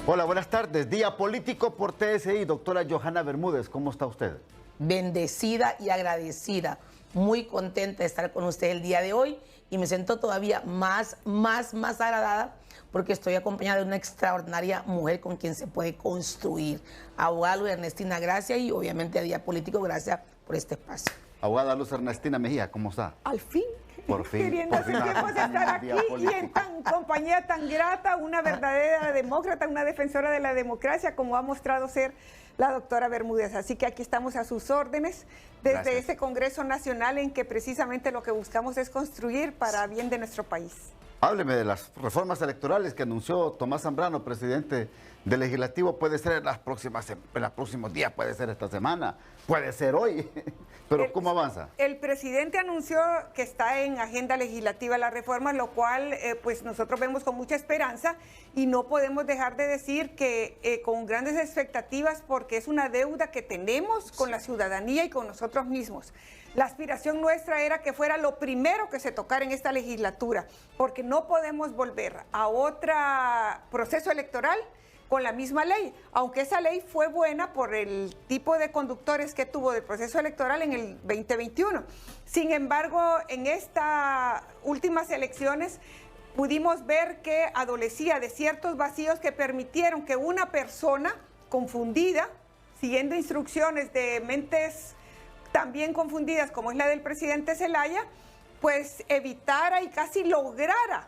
Hola, buenas tardes. Día político por TSI. Doctora Johanna Bermúdez, ¿cómo está usted? Bendecida y agradecida. Muy contenta de estar con usted el día de hoy y me siento todavía más agradada porque estoy acompañada de una extraordinaria mujer con quien se puede construir. Abogada Luz Ernestina, gracias, y obviamente a Día Político, gracias por este espacio. Abogada Luz Ernestina Mejía, ¿cómo está? Al fin. Por fin. Queriendo hace tiempo de estar aquí y en compañía tan grata, una verdadera demócrata, una defensora de la democracia, como ha mostrado ser la doctora Bermúdez. Así que aquí estamos a sus órdenes desde ese Congreso Nacional en que precisamente lo que buscamos es construir para bien de nuestro país. Hábleme de las reformas electorales que anunció Tomás Zambrano, presidente del Legislativo. Puede ser en los próximos días, puede ser esta semana, puede ser hoy. Pero ¿cómo avanza? El presidente anunció que está en agenda legislativa la reforma, lo cual pues nosotros vemos con mucha esperanza y no podemos dejar de decir que con grandes expectativas, porque es una deuda que tenemos con la ciudadanía y con nosotros mismos. La aspiración nuestra era que fuera lo primero que se tocara en esta legislatura, porque no podemos volver a otro proceso electoral con la misma ley, aunque esa ley fue buena por el tipo de conductores que tuvo del proceso electoral en el 2021. Sin embargo, en estas últimas elecciones pudimos ver que adolecía de ciertos vacíos que permitieron que una persona confundida, siguiendo instrucciones de mentes también confundidas como es la del presidente Zelaya, pues evitara y casi lograra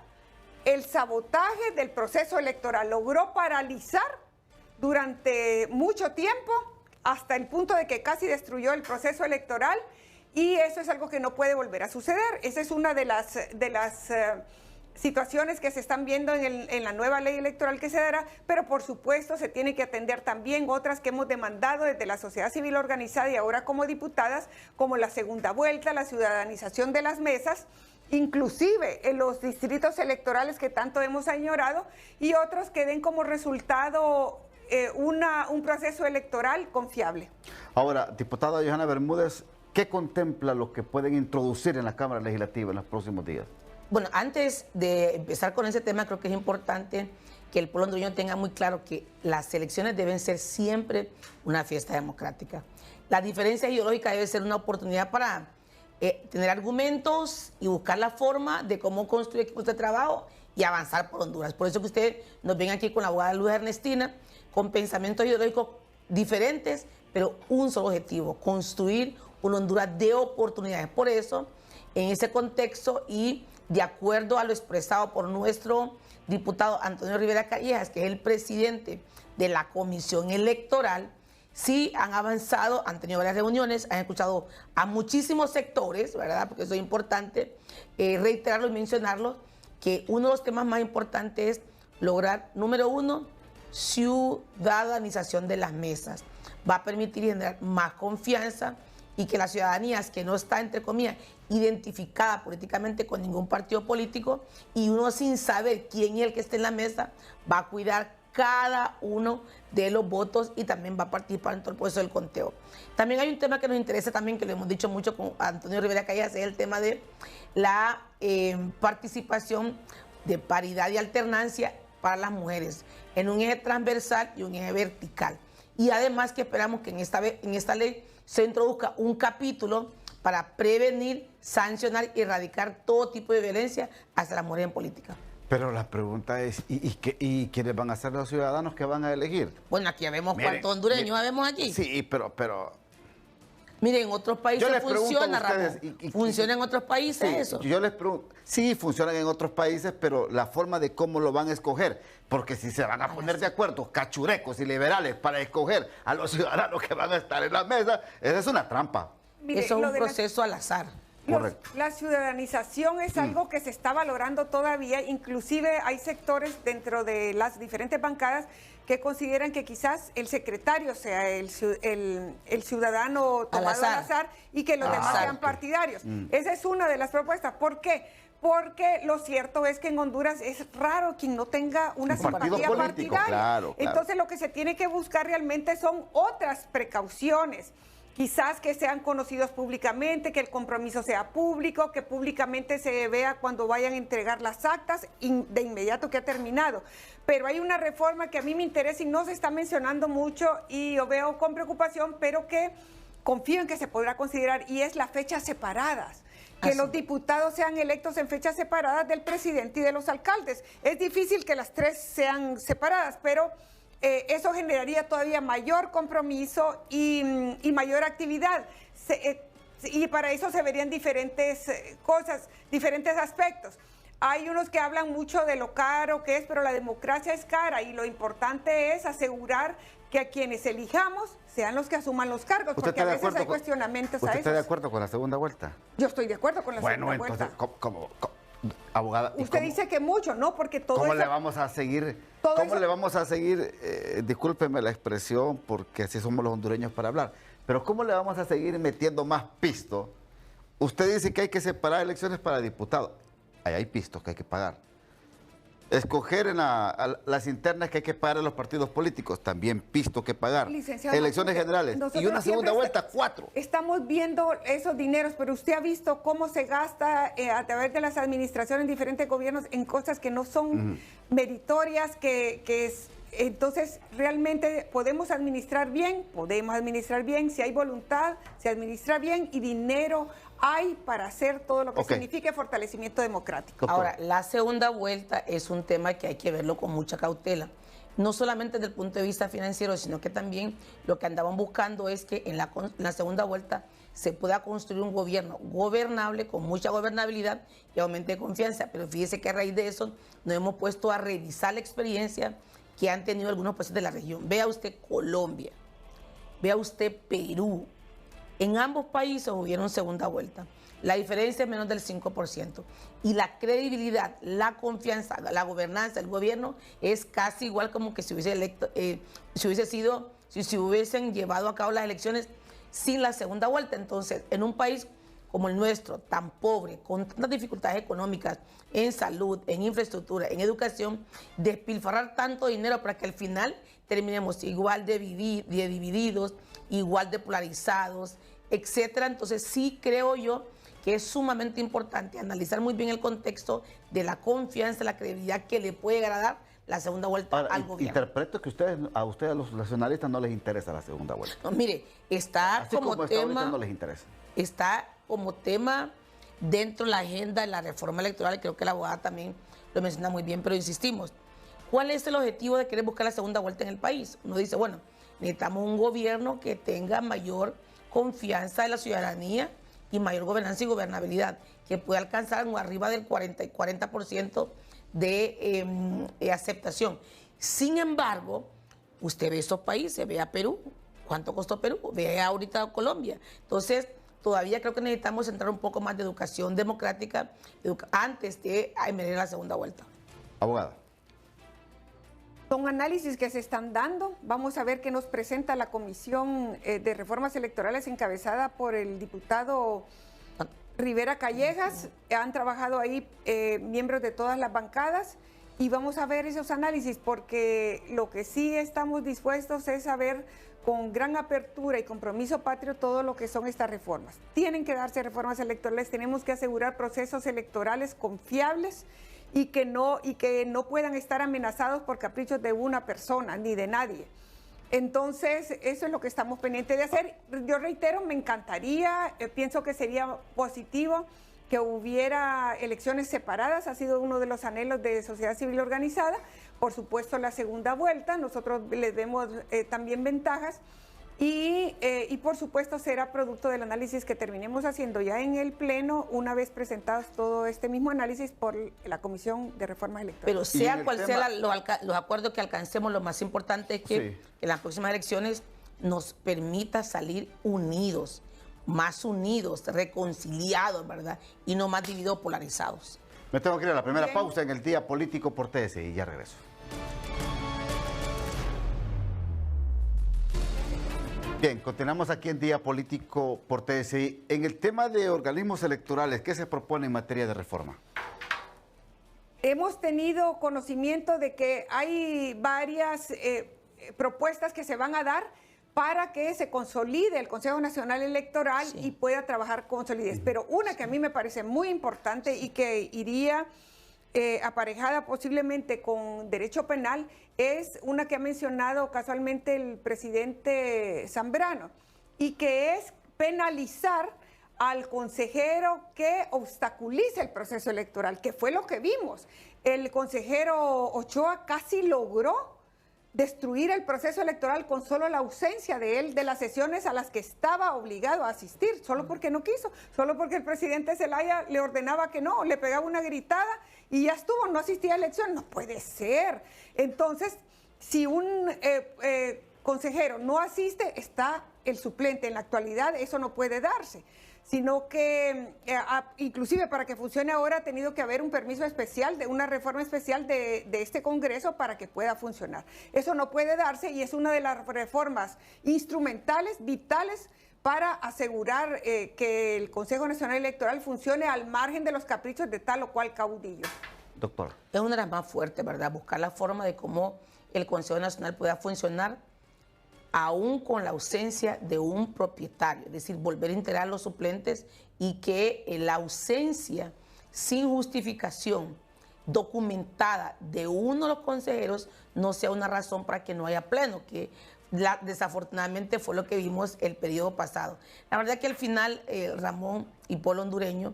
el sabotaje del proceso electoral. Logró paralizar durante mucho tiempo, hasta el punto de que casi destruyó el proceso electoral, y eso es algo que no puede volver a suceder. Esa es una de las situaciones que se están viendo en la nueva ley electoral que se dará, pero por supuesto se tiene que atender también otras que hemos demandado desde la sociedad civil organizada y ahora como diputadas, como la segunda vuelta, la ciudadanización de las mesas, inclusive en los distritos electorales que tanto hemos añorado, y otros que den como resultado un proceso electoral confiable. Ahora, diputada Johanna Bermúdez, ¿qué contempla lo que pueden introducir en la Cámara Legislativa en los próximos días? Bueno, antes de empezar con ese tema, creo que es importante que el pueblo hondureño tenga muy claro que las elecciones deben ser siempre una fiesta democrática. La diferencia ideológica debe ser una oportunidad para tener argumentos y buscar la forma de cómo construir equipos de trabajo y avanzar por Honduras. Por eso que ustedes nos ven aquí con la abogada Luz Ernestina, con pensamientos ideológicos diferentes, pero un solo objetivo: construir una Honduras de oportunidades. Por eso, en ese contexto y de acuerdo a lo expresado por nuestro diputado Antonio Rivera Callejas, que es el presidente de la Comisión Electoral, sí han avanzado, han tenido varias reuniones, han escuchado a muchísimos sectores, ¿verdad? Porque eso es importante reiterarlo y mencionarlo, que uno de los temas más importantes es lograr, número uno, ciudadanización de las mesas. Va a permitir generar más confianza y que la ciudadanía, que no está, entre comillas, identificada políticamente con ningún partido político, y uno sin saber quién es el que esté en la mesa, va a cuidar cada uno de los votos y también va a participar en todo el proceso del conteo. También hay un tema que nos interesa también, que lo hemos dicho mucho con Antonio Rivera Callejas, es el tema de la participación de paridad y alternancia para las mujeres en un eje transversal y un eje vertical. Y además que esperamos que en esta ley se introduzca un capítulo para prevenir, sancionar y erradicar todo tipo de violencia hacia las mujeres en política. Pero la pregunta es, ¿y quiénes van a ser los ciudadanos que van a elegir? Bueno, aquí vemos cuántos hondureños vemos aquí. Sí, pero... Miren, en otros países funciona, ustedes, Ramón. ¿Funciona en otros países eso? Yo les pregunto, sí, funcionan en otros países, pero la forma de cómo lo van a escoger, porque si se van a poner de acuerdo cachurecos y liberales para escoger a los ciudadanos que van a estar en la mesa, esa es una trampa. Mire, eso es un proceso al azar. Correcto. La ciudadanización es algo que se está valorando todavía, inclusive hay sectores dentro de las diferentes bancadas que consideran que quizás el secretario sea el ciudadano tomado al azar y que los demás sean partidarios. Esa es una de las propuestas. ¿Por qué? Porque lo cierto es que en Honduras es raro quien no tenga una simpatía partidaria. Claro. Entonces lo que se tiene que buscar realmente son otras precauciones quizás que sean conocidos públicamente, que el compromiso sea público, que públicamente se vea cuando vayan a entregar las actas de inmediato que ha terminado. Pero hay una reforma que a mí me interesa y no se está mencionando mucho y yo veo con preocupación, pero que confío en que se podrá considerar, y es las fechas separadas. Que los diputados sean electos en fechas separadas del presidente y de los alcaldes. Es difícil que las tres sean separadas, pero eso generaría todavía mayor compromiso y mayor actividad. Y para eso se verían diferentes cosas, diferentes aspectos. Hay unos que hablan mucho de lo caro que es, pero la democracia es cara y lo importante es asegurar que a quienes elijamos sean los que asuman los cargos, porque a veces hay cuestionamientos a eso. ¿Usted está de acuerdo con la segunda vuelta? Yo estoy de acuerdo con la segunda vuelta. Bueno, entonces, ¿cómo, abogada? Usted dice que mucho, ¿no? Porque todo ¿Cómo eso, le vamos a seguir? Le vamos a seguir? Discúlpeme la expresión, porque así somos los hondureños para hablar, pero ¿cómo le vamos a seguir metiendo más pisto? Usted dice que hay que separar elecciones para diputados. Ahí hay pistos que hay que pagar. Escoger en las internas que hay que pagar a los partidos políticos, también pisto que pagar. Licenciado, elecciones generales y una segunda vuelta, 4. Estamos viendo esos dineros, pero usted ha visto cómo se gasta a través de las administraciones en diferentes gobiernos en cosas que no son meritorias, entonces realmente podemos administrar bien, si hay voluntad, se administra bien y dinero hay para hacer todo lo que signifique fortalecimiento democrático. Ahora, la segunda vuelta es un tema que hay que verlo con mucha cautela. No solamente desde el punto de vista financiero, sino que también lo que andaban buscando es que en la segunda vuelta se pueda construir un gobierno gobernable, con mucha gobernabilidad y aumente de confianza. Pero fíjese que a raíz de eso nos hemos puesto a revisar la experiencia que han tenido algunos países de la región. Vea usted Colombia, vea usted Perú. En ambos países hubieron segunda vuelta. La diferencia es menos del 5%. Y la credibilidad, la confianza, la gobernanza, el gobierno es casi igual como que si hubiesen llevado a cabo las elecciones sin la segunda vuelta. Entonces, en un país como el nuestro, tan pobre, con tantas dificultades económicas, en salud, en infraestructura, en educación, despilfarrar tanto dinero para que al final terminemos igual de divididos, igual de polarizados, etcétera. Entonces sí creo yo que es sumamente importante analizar muy bien el contexto de la confianza, la credibilidad que le puede agradar la segunda vuelta al gobierno. Interpreto que a ustedes los nacionalistas no les interesa la segunda vuelta. No, mire, está como tema, no les interesa. Está como tema dentro de la agenda de la reforma electoral, y creo que la abogada también lo menciona muy bien, pero insistimos, ¿cuál es el objetivo de querer buscar la segunda vuelta en el país? Uno dice, bueno, necesitamos un gobierno que tenga mayor confianza de la ciudadanía y mayor gobernanza y gobernabilidad, que pueda alcanzar arriba del 40% de aceptación. Sin embargo, usted ve esos países, ve a Perú, ¿cuánto costó Perú? Ve ahorita Colombia. Entonces, todavía creo que necesitamos entrar un poco más de educación democrática antes de emerger la segunda vuelta. Abogada. Son análisis que se están dando. Vamos a ver qué nos presenta la Comisión de Reformas Electorales encabezada por el diputado Rivera Callejas. Han trabajado ahí miembros de todas las bancadas y vamos a ver esos análisis, porque lo que sí estamos dispuestos es a ver con gran apertura y compromiso patrio todo lo que son estas reformas. Tienen que darse reformas electorales, tenemos que asegurar procesos electorales confiables y que no puedan estar amenazados por caprichos de una persona ni de nadie. Entonces, eso es lo que estamos pendientes de hacer. Yo reitero, me encantaría, pienso que sería positivo que hubiera elecciones separadas, ha sido uno de los anhelos de sociedad civil organizada. Por supuesto, la segunda vuelta, nosotros les vemos también ventajas y por supuesto será producto del análisis que terminemos haciendo ya en el Pleno, una vez presentados todo este mismo análisis por la Comisión de Reformas Electorales. Pero sea cual sea los acuerdos que alcancemos, lo más importante es que en las próximas elecciones nos permita salir unidos, más unidos, reconciliados, ¿verdad? Y no más divididos, polarizados. Me tengo que ir a la primera pausa en el Día Político por TSI y ya regreso. Bien, continuamos aquí en Día Político por TSI. En el tema de organismos electorales, ¿qué se propone en materia de reforma? Hemos tenido conocimiento de que hay varias propuestas que se van a dar para que se consolide el Consejo Nacional Electoral y pueda trabajar con solidez. Pero una que a mí me parece muy importante y que iría aparejada posiblemente con derecho penal es una que ha mencionado casualmente el presidente Zambrano, y que es penalizar al consejero que obstaculice el proceso electoral, que fue lo que vimos. El consejero Ochoa casi logró destruir el proceso electoral con solo la ausencia de él de las sesiones a las que estaba obligado a asistir, solo porque no quiso, solo porque el presidente Zelaya le ordenaba que no, le pegaba una gritada y ya estuvo, no asistía a elección. No puede ser. Entonces, si un consejero no asiste, está el suplente. En la actualidad eso no puede darse, sino que inclusive para que funcione ahora ha tenido que haber un permiso especial, de una reforma especial de este Congreso para que pueda funcionar. Eso no puede darse y es una de las reformas instrumentales, vitales, para asegurar que el Consejo Nacional Electoral funcione al margen de los caprichos de tal o cual caudillo. Doctor. Es una de las más fuertes, ¿verdad? Buscar la forma de cómo el Consejo Nacional pueda funcionar aún con la ausencia de un propietario, es decir, volver a integrar los suplentes y que la ausencia sin justificación documentada de uno de los consejeros no sea una razón para que no haya pleno, que desafortunadamente fue lo que vimos el periodo pasado. La verdad que al final, Ramón y Pueblo Hondureño,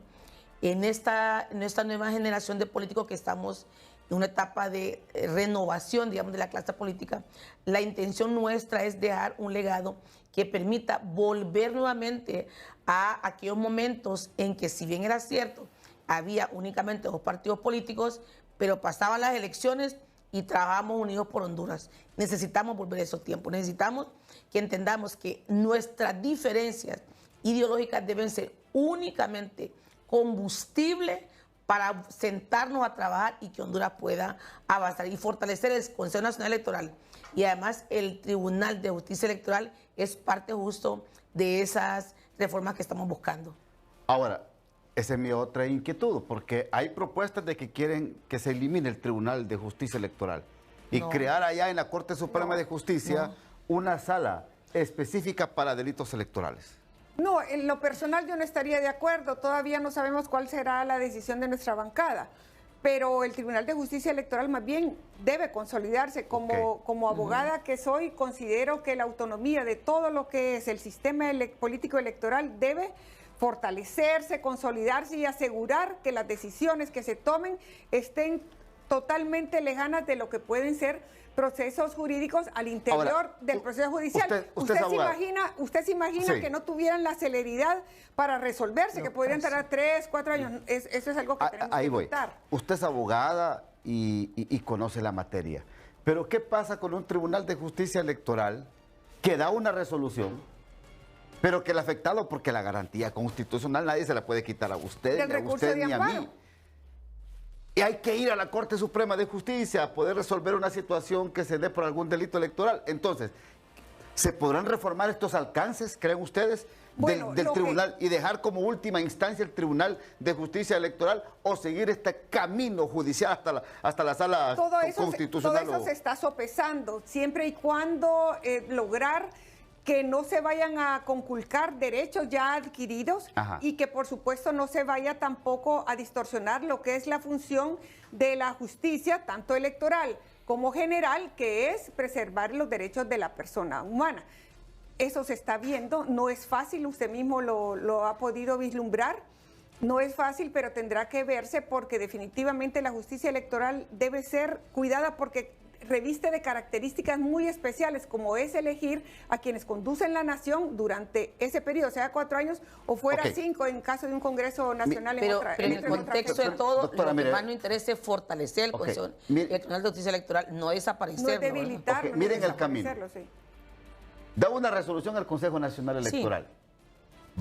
en esta nueva generación de políticos que estamos en una etapa de renovación, digamos, de la clase política, la intención nuestra es dejar un legado que permita volver nuevamente a aquellos momentos en que, si bien era cierto, había únicamente 2 partidos políticos, pero pasaban las elecciones y trabajábamos unidos por Honduras. Necesitamos volver a esos tiempos, necesitamos que entendamos que nuestras diferencias ideológicas deben ser únicamente combustible para sentarnos a trabajar y que Honduras pueda avanzar y fortalecer el Consejo Nacional Electoral. Y además el Tribunal de Justicia Electoral es parte justo de esas reformas que estamos buscando. Ahora, esa es mi otra inquietud, porque hay propuestas de que quieren que se elimine el Tribunal de Justicia Electoral y crear allá en la Corte Suprema de Justicia una sala específica para delitos electorales. No, en lo personal yo no estaría de acuerdo. Todavía no sabemos cuál será la decisión de nuestra bancada. Pero el Tribunal de Justicia Electoral más bien debe consolidarse. Como abogada que soy, considero que la autonomía de todo lo que es el sistema político electoral debe fortalecerse, consolidarse y asegurar que las decisiones que se tomen estén totalmente lejanas de lo que pueden ser procesos jurídicos al interior Ahora, del proceso judicial. ¿Usted se imagina que no tuvieran la celeridad para resolverse, que podrían tardar 3, 4 años? Eso es algo que tenemos que evitar. Usted es abogada y conoce la materia. Pero ¿qué pasa con un Tribunal de Justicia Electoral que da una resolución, pero que el afectado, porque la garantía constitucional nadie se la puede quitar a usted, ni a usted, ni a mí? Y hay que ir a la Corte Suprema de Justicia a poder resolver una situación que se dé por algún delito electoral. Entonces, ¿se podrán reformar estos alcances, creen ustedes, del tribunal y dejar como última instancia el Tribunal de Justicia Electoral o seguir este camino judicial hasta la sala constitucional? Todo eso se está sopesando, siempre y cuando lograr que no se vayan a conculcar derechos ya adquiridos y que por supuesto no se vaya tampoco a distorsionar lo que es la función de la justicia, tanto electoral como general, que es preservar los derechos de la persona humana. Eso se está viendo, no es fácil, usted mismo lo ha podido vislumbrar, no es fácil, pero tendrá que verse porque definitivamente la justicia electoral debe ser cuidada porque reviste de características muy especiales, como es elegir a quienes conducen la nación durante ese periodo, sea 4 años o fuera 5 en caso de un Congreso Nacional. Pero en el contexto de todo, doctora, lo que más nos interesa es fortalecer el Consejo Nacional de Justicia Electoral, no desaparecerlo. No es debilitarlo. Miren el camino. Da una resolución al Consejo Nacional Electoral.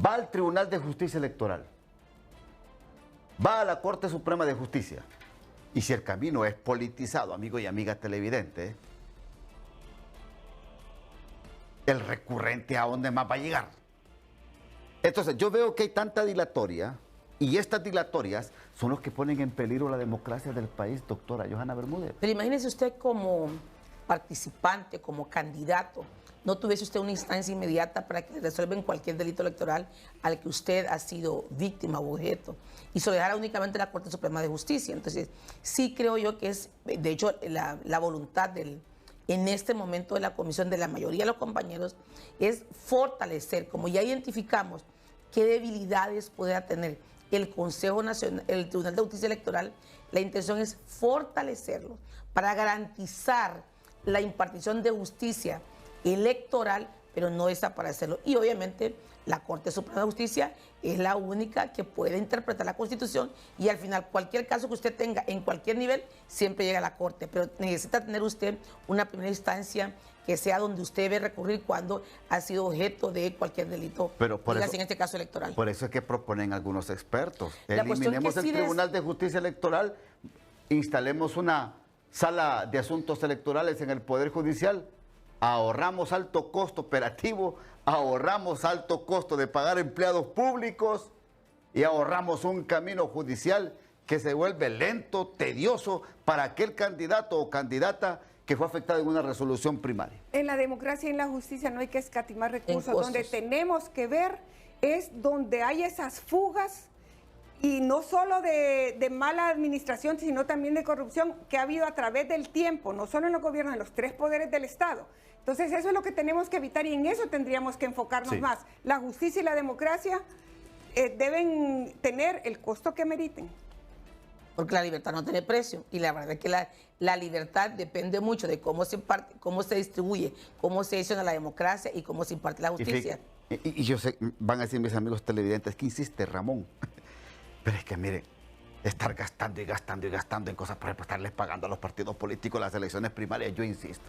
Va al Tribunal de Justicia Electoral. Va a la Corte Suprema de Justicia. Y si el camino es politizado, amigo y amiga televidente, el recurrente ¿a dónde más va a llegar? Entonces, yo veo que hay tanta dilatoria, y estas dilatorias son los que ponen en peligro la democracia del país, doctora Johanna Bermúdez. Pero imagínese usted como participante, como candidato no tuviese usted una instancia inmediata para que le resuelvan cualquier delito electoral al que usted ha sido víctima o objeto, y se lo dejara únicamente la Corte Suprema de Justicia. Entonces, sí creo yo que es, de hecho, la voluntad en este momento de la comisión, de la mayoría de los compañeros, es fortalecer, como ya identificamos qué debilidades pueda tener el Consejo Nacional, el Tribunal de Justicia Electoral. La intención es fortalecerlo para garantizar la impartición de justicia electoral, pero no desaparecerlo. Y obviamente la Corte Suprema de Justicia es la única que puede interpretar la Constitución, y al final cualquier caso que usted tenga en cualquier nivel siempre llega a la Corte, pero necesita tener usted una primera instancia que sea donde usted debe recurrir cuando ha sido objeto de cualquier delito, pero por eso, en este caso electoral. Por eso es que proponen algunos expertos. La Eliminemos el Tribunal de Justicia Electoral, instalemos una sala de asuntos electorales en el Poder Judicial, ahorramos alto costo operativo, ahorramos alto costo de pagar empleados públicos y ahorramos un camino judicial que se vuelve lento, tedioso para aquel candidato o candidata que fue afectado en una resolución primaria. En la democracia y en la justicia no hay que escatimar recursos. Donde tenemos que ver es donde hay esas fugas, y no solo de mala administración, sino también de corrupción que ha habido a través del tiempo, no solo en los gobiernos, en los tres poderes del Estado. Entonces eso es lo que tenemos que evitar, y en eso tendríamos que enfocarnos más. La justicia y la democracia deben tener el costo que meriten. Porque la libertad no tiene precio, y la verdad es que la libertad depende mucho de cómo se imparte, cómo se distribuye, cómo se gestiona la democracia y cómo se imparte la justicia. Y yo sé, van a decir mis amigos televidentes, ¿qué insiste Ramón? Pero es que miren, estar gastando y gastando y gastando en cosas, por ejemplo, estarles pagando a los partidos políticos las elecciones primarias, yo insisto.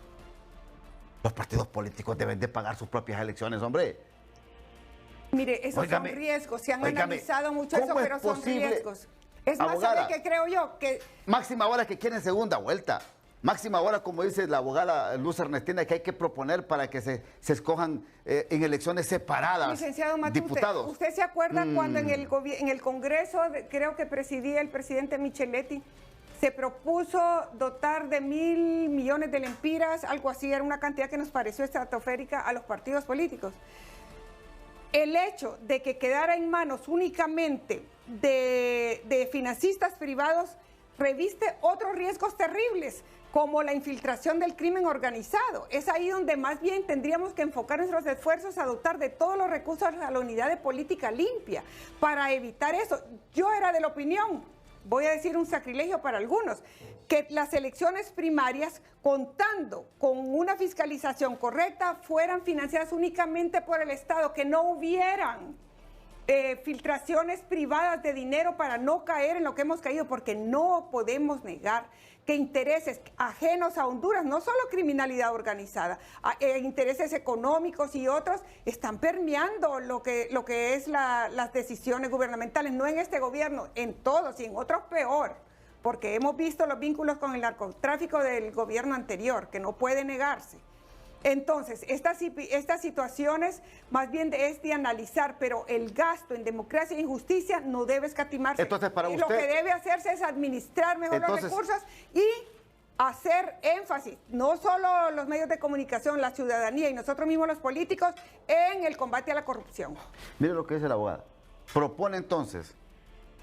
Los partidos políticos deben de pagar sus propias elecciones, hombre. Mire, esos son riesgos, se han analizado mucho eso, pero son riesgos. Es más, ¿sabe qué creo yo? Que máxima hora que quieren segunda vuelta. Máxima hora, como dice la abogada Luz Ernestina, que hay que proponer para que se escojan en elecciones separadas. Licenciado Matute, diputados. ¿Usted se acuerda cuando en el Congreso, creo que presidía el presidente Micheletti, se propuso dotar de 1.000 millones de lempiras, algo así, era una cantidad que nos pareció estratosférica a los partidos políticos? El hecho de que quedara en manos únicamente de financistas privados reviste otros riesgos terribles, como la infiltración del crimen organizado. Es ahí donde más bien tendríamos que enfocar nuestros esfuerzos a dotar de todos los recursos a la unidad de política limpia para evitar eso. Yo era de la opinión, voy a decir un sacrilegio para algunos, que las elecciones primarias, contando con una fiscalización correcta, fueran financiadas únicamente por el Estado, que no hubieran filtraciones privadas de dinero para no caer en lo que hemos caído, porque no podemos negar que intereses ajenos a Honduras, no solo criminalidad organizada, intereses económicos y otros, están permeando lo que es las decisiones gubernamentales, no en este gobierno, en todos y en otros peor, porque hemos visto los vínculos con el narcotráfico del gobierno anterior, que no puede negarse. Entonces, estas situaciones más bien es de analizar, pero el gasto en democracia y justicia no debe escatimarse. Entonces, para usted, lo que debe hacerse es administrar mejor los recursos y hacer énfasis, no solo los medios de comunicación, la ciudadanía y nosotros mismos los políticos, en el combate a la corrupción. Mire lo que dice la abogada. Propone entonces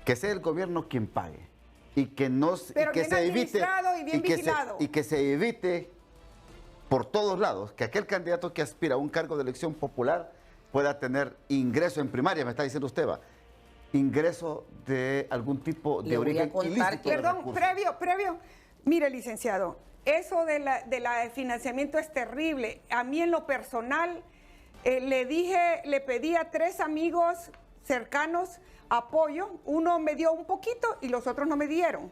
que sea el gobierno quien pague y que no pero y que bien se evite y bien vigilado. Y que se evite por todos lados que aquel candidato que aspira a un cargo de elección popular pueda tener ingreso en primaria, me está diciendo usted, ingreso de algún tipo de origen ilícito. Perdón, previo. Mire, licenciado, eso de la financiamiento es terrible. A mí en lo personal le pedí a 3 amigos cercanos apoyo. Uno me dio un poquito y los otros no me dieron.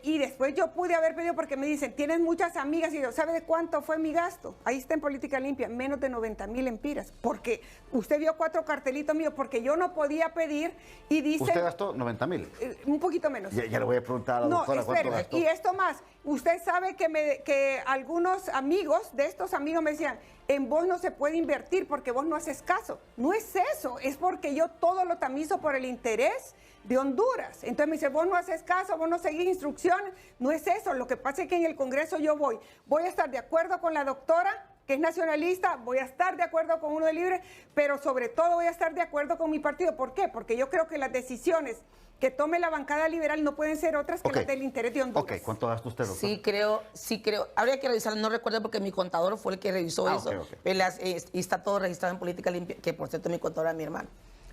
Y después yo pude haber pedido, porque me dicen, tienes muchas amigas, y yo, ¿sabe de cuánto fue mi gasto? Ahí está en Política Limpia, menos de 90,000 lempiras, porque usted vio 4 cartelitos míos, porque yo no podía pedir, y dicen... ¿Usted gastó 90,000? Un poquito menos. Ya le voy a preguntar a la doctora cuánto gastó. Y esto más, usted sabe que algunos amigos, de estos amigos me decían, en vos no se puede invertir porque vos no haces caso. No es eso, es porque yo todo lo tamizo por el interés de Honduras. Entonces me dice, vos no haces caso, vos no seguís instrucciones. No es eso, lo que pasa es que en el Congreso yo voy a estar de acuerdo con la doctora que es nacionalista, voy a estar de acuerdo con Uno de Libre, pero sobre todo voy a estar de acuerdo con mi partido. ¿Por qué? Porque yo creo que las decisiones que tome la bancada liberal no pueden ser otras que las del interés de Honduras. Ok, ¿cuánto gasta usted, doctor? Sí creo. Habría que revisar, no recuerdo porque mi contador fue el que revisó eso. Y está todo registrado en Política Limpia, que por cierto mi contador es mi hermano,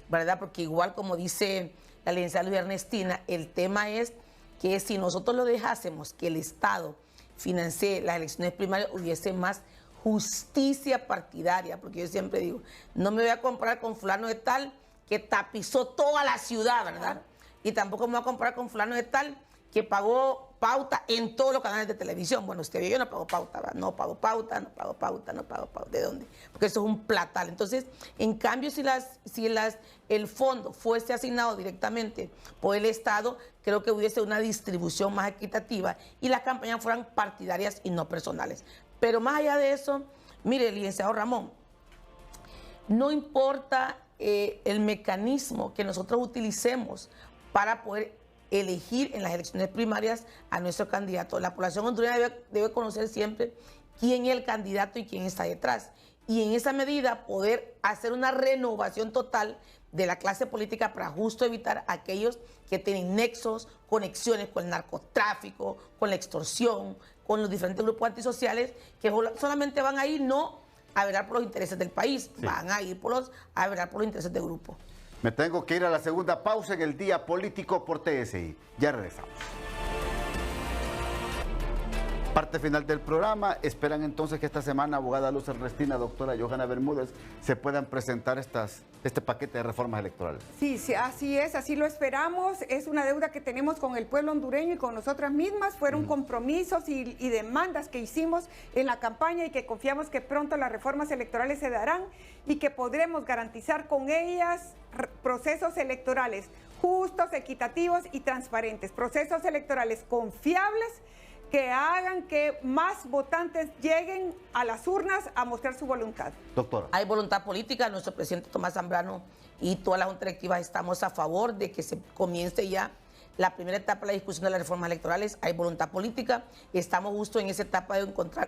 ¿verdad? Porque igual como dice la licenciada Luis Ernestina, el tema es que si nosotros lo dejásemos que el Estado financie las elecciones primarias, hubiese más justicia partidaria, porque yo siempre digo, no me voy a comparar con fulano de tal que tapizó toda la ciudad, ¿verdad? Y tampoco me voy a comparar con fulano de tal que pagó pauta en todos los canales de televisión. Bueno, usted vio, yo no pago pauta, ¿verdad? No pago pauta. ¿De dónde? Porque eso es un platal. Entonces, en cambio, si el fondo fuese asignado directamente por el Estado, creo que hubiese una distribución más equitativa y las campañas fueran partidarias y no personales. Pero más allá de eso, mire, licenciado Ramón, no importa el mecanismo que nosotros utilicemos para poder elegir en las elecciones primarias a nuestro candidato. La población hondureña debe conocer siempre quién es el candidato y quién está detrás. Y en esa medida poder hacer una renovación total de la clase política para justo evitar a aquellos que tienen nexos, conexiones con el narcotráfico, con la extorsión, con los diferentes grupos antisociales, que solamente van a ir no a velar por los intereses del país, van a ir a velar por los intereses del grupo. Me tengo que ir a la segunda pausa en el Día Político por TSI. Ya regresamos. Parte final del programa. Esperan entonces que esta semana, abogada Luz Ernestina, doctora Johanna Bermúdez, se puedan presentar este paquete de reformas electorales. Sí, así es, así lo esperamos. Es una deuda que tenemos con el pueblo hondureño y con nosotras mismas. Fueron compromisos y demandas que hicimos en la campaña y que confiamos que pronto las reformas electorales se darán y que podremos garantizar con ellas procesos electorales justos, equitativos y transparentes. Procesos electorales confiables que hagan que más votantes lleguen a las urnas a mostrar su voluntad. Doctora. Hay voluntad política. Nuestro presidente Tomás Zambrano y toda la Junta Directiva estamos a favor de que se comience ya la primera etapa de la discusión de las reformas electorales. Hay voluntad política. Estamos justo en esa etapa de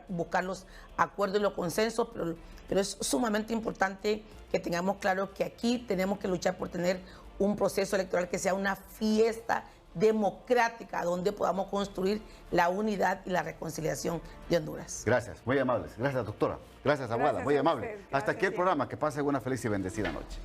buscar los acuerdos y los consensos, pero es sumamente importante que tengamos claro que aquí tenemos que luchar por tener un proceso electoral que sea una fiesta democrática donde podamos construir la unidad y la reconciliación de Honduras. Gracias, muy amables. Gracias, doctora. Gracias, abogada, muy amable. Gracias, hasta aquí el programa. Que pasen una feliz y bendecida noche.